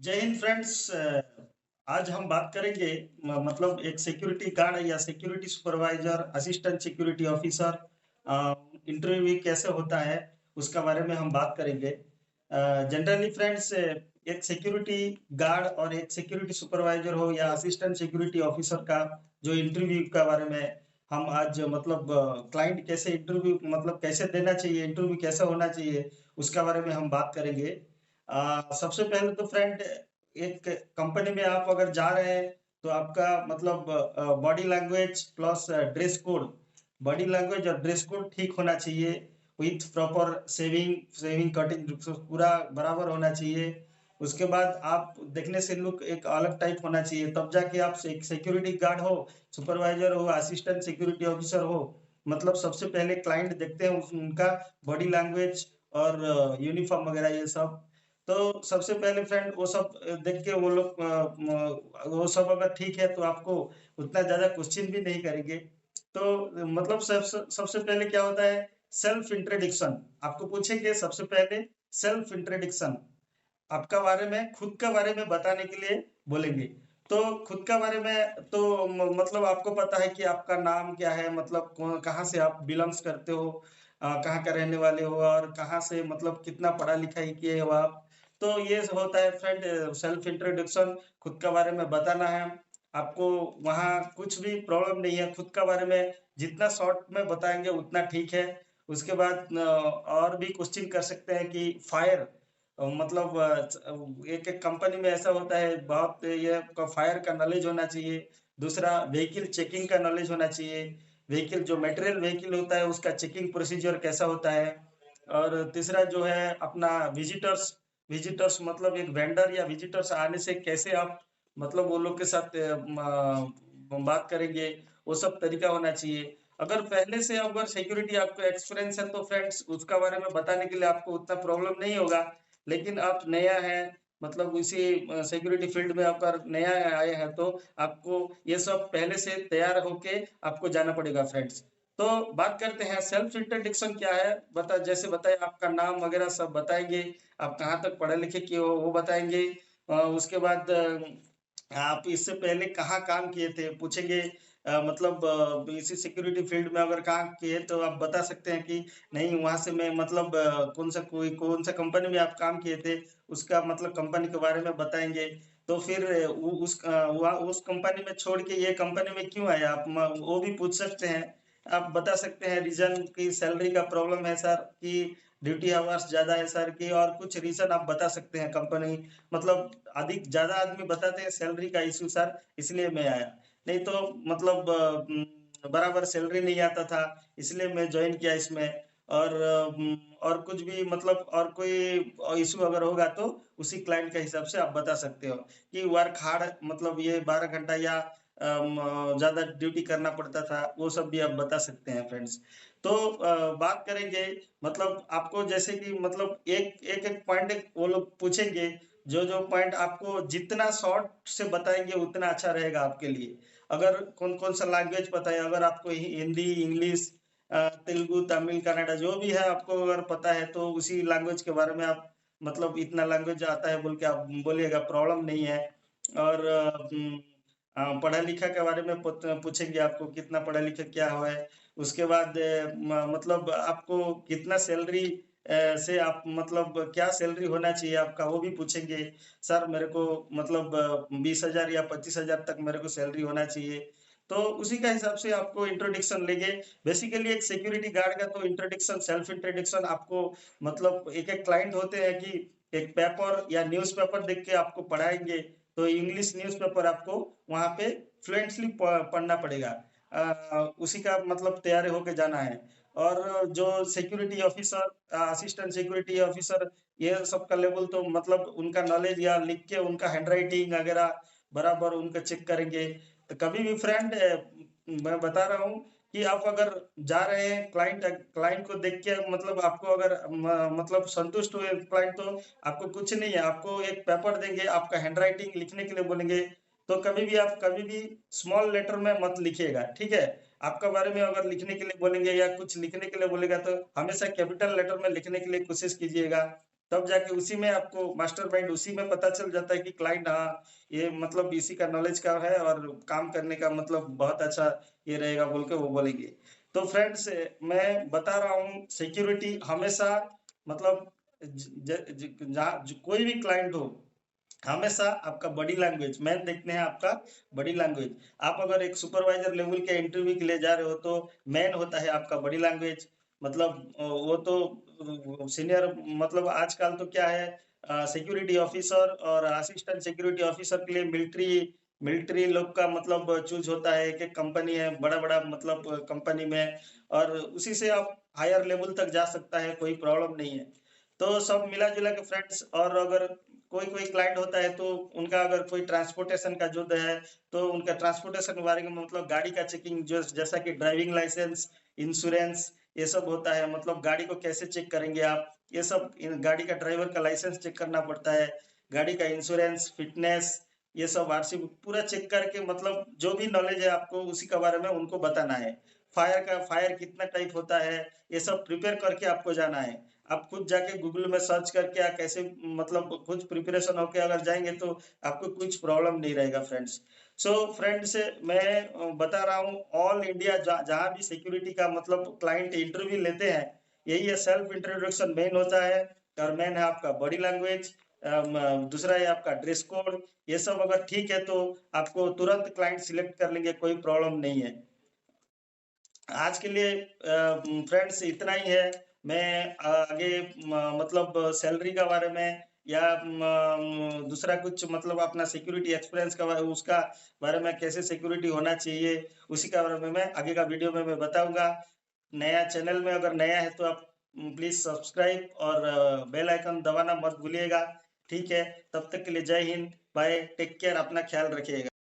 जय हिंद फ्रेंड्स। आज हम बात करेंगे मतलब एक सिक्योरिटी गार्ड या security supervisor, assistant security officer interview कैसे होता है उसका बारे में हम बात करेंगे। जनरली फ्रेंड्स, एक सिक्योरिटी गार्ड और एक सिक्योरिटी सुपरवाइजर हो या असिस्टेंट सिक्योरिटी ऑफिसर का जो इंटरव्यू का बारे में हम आज मतलब क्लाइंट कैसे इंटरव्यू मतलब कैसे देना चाहिए, इंटरव्यू कैसे होना चाहिए उसका बारे में हम बात करेंगे। सबसे पहले तो फ्रेंड, एक कंपनी में आप अगर जा रहे हैं तो आपका मतलब body language plus dress code, body language और ड्रेस कोड ठीक होना चाहिए with proper saving shaving cutting पूरा बराबर होना चाहिए। उसके बाद आप देखने से लुक एक अलग टाइप होना चाहिए, तब जाके आप एक सिक्योरिटी गार्ड हो, सुपरवाइजर हो, असिस्टेंट सिक्योरिटी ऑफिसर हो। मतलब सबसे पहले क्लाइंट देखते हैं उनका बॉडी लैंग्वेज और यूनिफॉर्म वगैरह ये सब। तो सबसे पहले फ्रेंड वो सब देख के वो लोग वो सब अगर ठीक है तो आपको उतना ज्यादा क्वेश्चन भी नहीं करेंगे। तो मतलब सबसे पहले क्या होता है, सेल्फ इंट्रोडक्शन आपको पूछेंगे। सबसे पहले सेल्फ इंट्रोडक्शन आपका बारे में, खुद का बारे में बताने के लिए बोलेंगे। तो खुद का बारे में तो मतलब आपको पता है कि आपका नाम क्या है, मतलब कहाँ से आप बिलोंग्स करते हो, कहाँ का रहने वाले हो और कहाँ से मतलब कितना पढ़ा लिखाई किए हो आप। तो ये होता है फ्रेंड सेल्फ इंट्रोडक्शन, खुद का बारे में बताना है आपको। वहाँ कुछ भी प्रॉब्लम नहीं है, खुद का बारे में जितना शॉर्ट में बताएंगे उतना ठीक है। उसके बाद और भी क्वेश्चन कर सकते हैं कि फायर मतलब एक-एक कंपनी में ऐसा होता है, बहुत ये आपका फायर का नॉलेज होना चाहिए। दूसरा व्हीकल चेकिंग का नॉलेज होना चाहिए। व्हीकल जो मटेरियल व्हीकल होता है उसका चेकिंग प्रोसीजर कैसा होता है। और तीसरा जो है अपना विजिटर्स, विजिटर्स मतलब एक वेंडर या विजिटर्स आने से कैसे आप मतलब वो लोग के साथ बात करेंगे, वो सब तरीका होना चाहिए। अगर पहले से अगर सिक्योरिटी आपको एक्सपीरियंस है तो फ्रेंड्स उसका बारे में बताने के लिए आपको उतना प्रॉब्लम नहीं होगा। लेकिन आप नया है, मतलब इसी सिक्योरिटी फील्ड में आप अगर नया आए हैं तो आपको ये सब पहले से तैयार होके आपको जाना पड़ेगा फ्रेंड्स। तो बात करते हैं सेल्फ इंट्रोडक्शन क्या है। जैसे बताए आपका नाम वगैरह सब बताएंगे, आप कहाँ तक पढ़े लिखे किए हो वो बताएंगे। उसके बाद आप इससे पहले कहाँ काम किए थे पूछेंगे। मतलब इसी सिक्योरिटी फील्ड में अगर काम किए तो आप बता सकते हैं कि नहीं वहाँ से मैं मतलब कौन सा कंपनी में आप काम किए थे, उसका मतलब कंपनी के बारे में बताएँगे। तो फिर उस कंपनी में छोड़ के ये कंपनी में क्यों आए आप, वो भी पूछ सकते हैं। आप बता सकते हैं रीज़न कि सैलरी का प्रॉब्लम है सर, कि ड्यूटी आवर्स ज़्यादा है सर, कि और कुछ रीज़न आप बता सकते हैं कंपनी मतलब अधिक ज़्यादा आदमी बताते हैं सैलरी का इश्यू सर, इसलिए मैं आया। नहीं तो मतलब बराबर सैलरी नहीं आता था, इसलिए मैं जॉइन किया इसमें। और और कुछ भी मतलब और कोई इश्यू अगर होगा तो उसी क्लाइंट के हिसाब से आप बता सकते हो कि वर्क हार्ड मतलब ये 12 घंटा या ज़्यादा ड्यूटी करना पड़ता था, वो सब भी आप बता सकते हैं फ्रेंड्स। तो बात करेंगे मतलब आपको जैसे कि मतलब एक-एक पॉइंट वो लोग पूछेंगे, जो-जो पॉइंट आपको जितना शॉर्ट से बताएँगे उतना अच्छा रहेगा आपके लिए। अगर कौन-कौन सा लैंग्वेज पता है, अगर आपको हिंदी, इंग्लिश, तेलुगु, तमिल, कन्नड़ा जो भी है आपको अगर पता है तो उसी लैंग्वेज के बारे में आप मतलब इतना लैंग्वेज आता है बोल के आप बोलिएगा, प्रॉब्लम नहीं है। और पढ़ा-लिखा के बारे में पूछेंगे आपको कितना पढ़ा-लिखा क्या हुआ है। उसके बाद मतलब आपको कितना सैलरी से आप मतलब क्या सैलरी होना चाहिए आपका वो भी पूछेंगे। सर मेरे को मतलब 20,000 या 25,000 तक मेरे को सैलरी होना चाहिए। तो उसी का हिसाब से आपको इंट्रोडक्शन लेंगे। बेसिकली एक सिक्योरिटी गार्ड का तो इंट्रोडक्शन, सेल्फ इंट्रोडक्शन आपको मतलब एक-एक क्लाइंट होते हैं कि एक पेपर या न्यूज़पेपर देख के आपको पढ़ाएँगे, तो इंग्लिश न्यूज़पेपर आपको वहाँ पे फ्लुएंटली पढ़ना पड़ेगा। उसी का मतलब तैयार होके जाना है। और जो security officer, assistant security officer, ये सब का लेवल तो मतलब उनका नॉलेज या लिख के उनका हैंडराइटिंग वगैरह बराबर उनका चेक करेंगे। तो कभी भी फ्रेंड मैं बता रहा हूँ कि आप अगर जा रहे हैं क्लाइंट को देख के मतलब आपको अगर मतलब संतुष्ट हुए क्लाइंट तो आपको कुछ नहीं है, आपको एक पेपर देंगे, आपका हैंडराइटिंग लिखने के लिए बोलेंगे, तो कभी भी स्मॉल लेटर में मत लिखिएगा, ठीक है? आपका बारे में अगर लिखने के लिए बोलेंगे या कुछ लिखने के लिए बोलेगा तो हमेशा कैपिटल लेटर में लिखने के लिए कोशिश कीजिएगा। तब जाके उसी में आपको मास्टरमाइंड उसी में पता चल जाता है कि क्लाइंट हाँ, ये मतलब इसी का नॉलेज का है और काम करने का मतलब बहुत अच्छा ये रहेगा बोल के वो बोलेंगे। तो फ्रेंड्स मैं बता रहा हूँ सिक्योरिटी हमेशा मतलब जहाँ कोई भी क्लाइंट हो हमेशा आपका बॉडी लैंग्वेज मैन देखते हैं आपका बॉडी लैंग्वेज। आप अगर एक सुपरवाइजर लेवल के इंटरव्यू के लिए जा रहे हो तो मैन होता है आपका बॉडी लैंग्वेज। मतलब वो तो सीनियर मतलब आजकल तो क्या है सिक्योरिटी ऑफिसर और असिस्टेंट सिक्योरिटी ऑफिसर के लिए मिलिट्री मिलिट्री लोग का मतलब चूज होता है कि कंपनी है बड़ा बड़ा मतलब कंपनी में और उसी से आप हायर लेवल तक जा सकता है कोई प्रॉब्लम नहीं है। तो सब मिला जुला के फ्रेंड्स और अगर कोई कोई क्लाइंट होता है तो उनका अगर कोई ट्रांसपोर्टेशन का जो है तो उनका ट्रांसपोर्टेशन के बारे में मतलब गाड़ी का चेकिंग जो जैसा कि ड्राइविंग लाइसेंस इंश्योरेंस ये सब होता है मतलब गाड़ी को कैसे चेक करेंगे आप ये सब गाड़ी का ड्राइवर का लाइसेंस चेक करना पड़ता है गाड़ी का इंश्योरेंस फिटनेस ये सब आरसी पूरा चेक करके मतलब जो भी नॉलेज है आपको उसी के बारे में उनको बताना है। फायर कितना टाइप होता है ये सब प्रिपेयर करके आपको जाना है। आप खुद जाके गूगल में सर्च करके कैसे मतलब खुद प्रिपरेशन होके अगर जाएंगे तो आपको कुछ प्रॉब्लम नहीं रहेगा फ्रेंड्स। सो फ्रेंड्स मैं बता रहा हूँ ऑल इंडिया जहाँ भी सिक्योरिटी का मतलब क्लाइंट इंटरव्यू लेते हैं यही है सेल्फ इंट्रोडक्शन मेन होता है और मेन है आपका बॉडी लैंग्वेज दूसरा है आपका ड्रेस कोड। ये सब अगर ठीक है तो आपको तुरंत क्लाइंट सिलेक्ट कर लेंगे कोई प्रॉब्लम नहीं है। आज के लिए फ्रेंड्स इतना ही है। मैं आगे मतलब सैलरी के बारे में या दूसरा कुछ मतलब अपना सिक्योरिटी एक्सपीरियंस का उसका बारे में कैसे सिक्योरिटी होना चाहिए उसी के बारे में मैं आगे का वीडियो में मैं बताऊंगा। नया चैनल में अगर नया है तो आप प्लीज सब्सक्राइब और बेल आइकन दबाना मत भूलिएगा। ठीक है तब तक के लिए जय हिंद बाय टेक केयर अपना ख्याल रखिएगा।